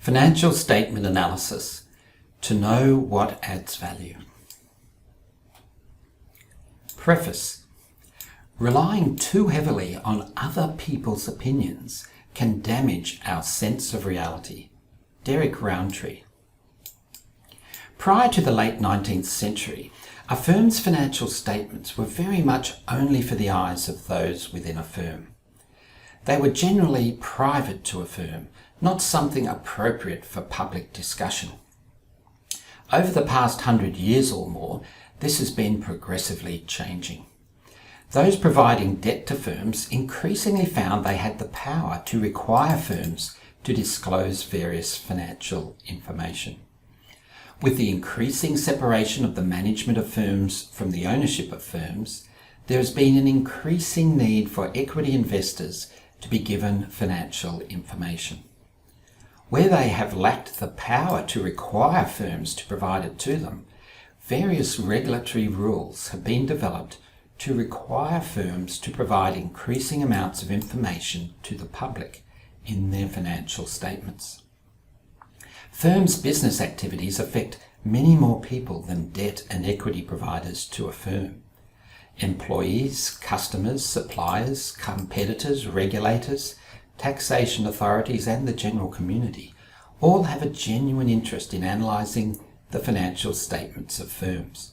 Financial statement analysis to know what adds value. Preface. Relying too heavily on other people's opinions can damage our sense of reality. Derek Rountree. Prior to the late 19th century, a firm's financial statements were very much only for the eyes of those within a firm. They were generally private to a firm, not something appropriate for public discussion. Over the past 100 years or more, this has been progressively changing. Those providing debt to firms increasingly found they had the power to require firms to disclose various financial information. With the increasing separation of the management of firms from the ownership of firms, there has been an increasing need for equity investors to be given financial information. Where they have lacked the power to require firms to provide it to them, various regulatory rules have been developed to require firms to provide increasing amounts of information to the public in their financial statements. Firms' business activities affect many more people than debt and equity providers to a firm. Employees, customers, suppliers, competitors, regulators, taxation authorities and the general community all have a genuine interest in analysing the financial statements of firms.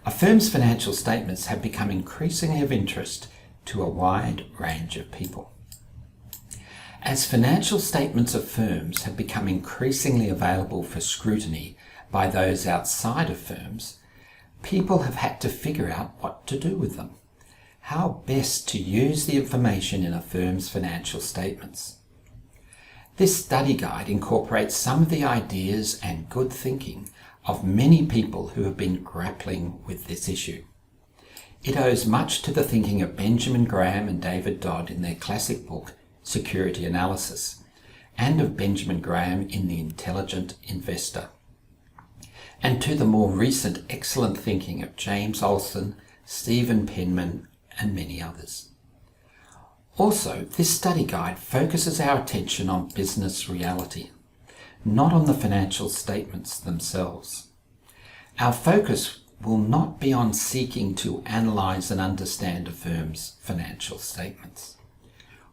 A firm's financial statements have become increasingly of interest to a wide range of people. As financial statements of firms have become increasingly available for scrutiny by those outside of firms, people have had to figure out what to do with them. How best to use the information in a firm's financial statements. This study guide incorporates some of the ideas and good thinking of many people who have been grappling with this issue. It owes much to the thinking of Benjamin Graham and David Dodd in their classic book, Security Analysis, and of Benjamin Graham in The Intelligent Investor, and to the more recent excellent thinking of James Olson, Stephen Penman, and many others. Also, this study guide focuses our attention on business reality, not on the financial statements themselves. Our focus will not be on seeking to analyse and understand a firm's financial statements.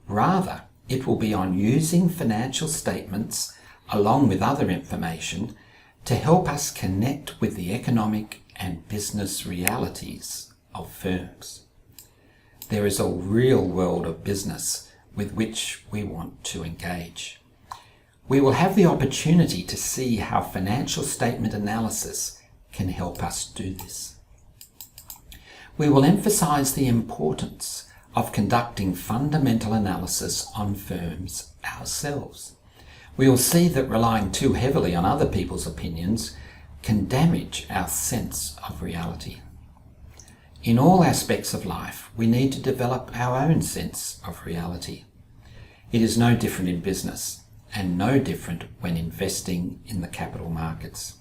Rather, it will be on using financial statements along with other information to help us connect with the economic and business realities of firms. There is a real world of business with which we want to engage. We will have the opportunity to see how financial statement analysis can help us do this. We will emphasise the importance of conducting fundamental analysis on firms ourselves. We will see that relying too heavily on other people's opinions can damage our sense of reality. In all aspects of life, we need to develop our own sense of reality. It is no different in business, and no different when investing in the capital markets.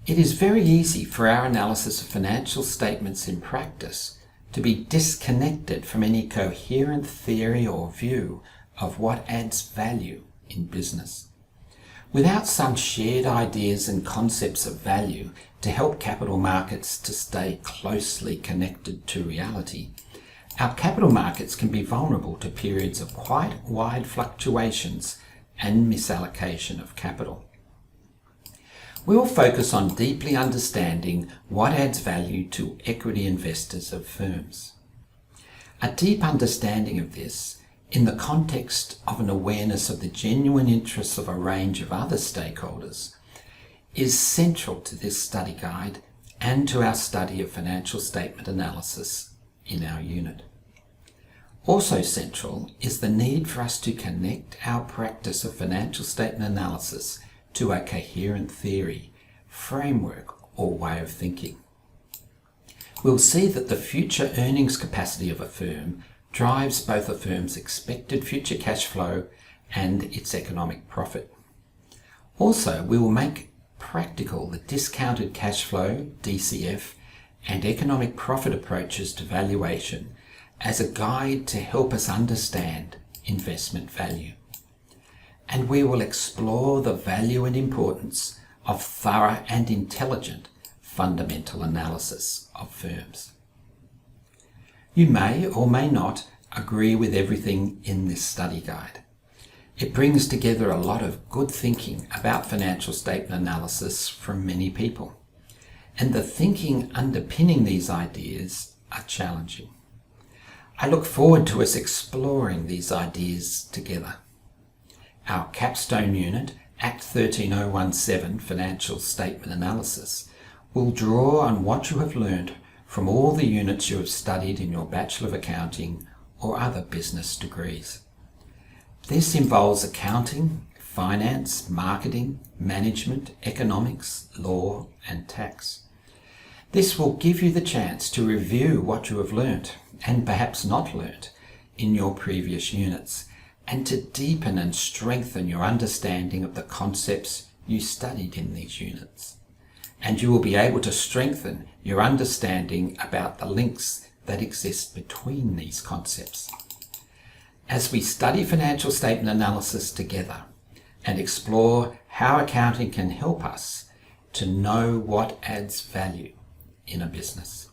It is very easy for our analysis of financial statements in practice to be disconnected from any coherent theory or view of what adds value in business. Without some shared ideas and concepts of value to help capital markets to stay closely connected to reality, our capital markets can be vulnerable to periods of quite wide fluctuations and misallocation of capital. We will focus on deeply understanding what adds value to equity investors of firms. A deep understanding of this, in the context of an awareness of the genuine interests of a range of other stakeholders, is central to this study guide and to our study of financial statement analysis in our unit. Also central is the need for us to connect our practice of financial statement analysis to a coherent theory, framework, or way of thinking. We'll see that the future earnings capacity of a firm drives both a firm's expected future cash flow and its economic profit. Also, we will make practical the discounted cash flow, DCF, and economic profit approaches to valuation as a guide to help us understand investment value. and we will explore the value and importance of thorough and intelligent fundamental analysis of firms. You may or may not agree with everything in this study guide. It brings together a lot of good thinking about financial statement analysis from many people, and the thinking underpinning these ideas are challenging. I look forward to us exploring these ideas together. Our capstone unit, ACCT13017 Financial Statement Analysis, will draw on what you have learned from all the units you have studied in your Bachelor of Accounting or other business degrees. This involves accounting, finance, marketing, management, economics, law, and tax. This will give you the chance to review what you have learnt, and perhaps not learnt, in your previous units, and to deepen and strengthen your understanding of the concepts you studied in these units. And you will be able to strengthen your understanding about the links that exist between these concepts. As we study financial statement analysis together and explore how accounting can help us to know what adds value in a business.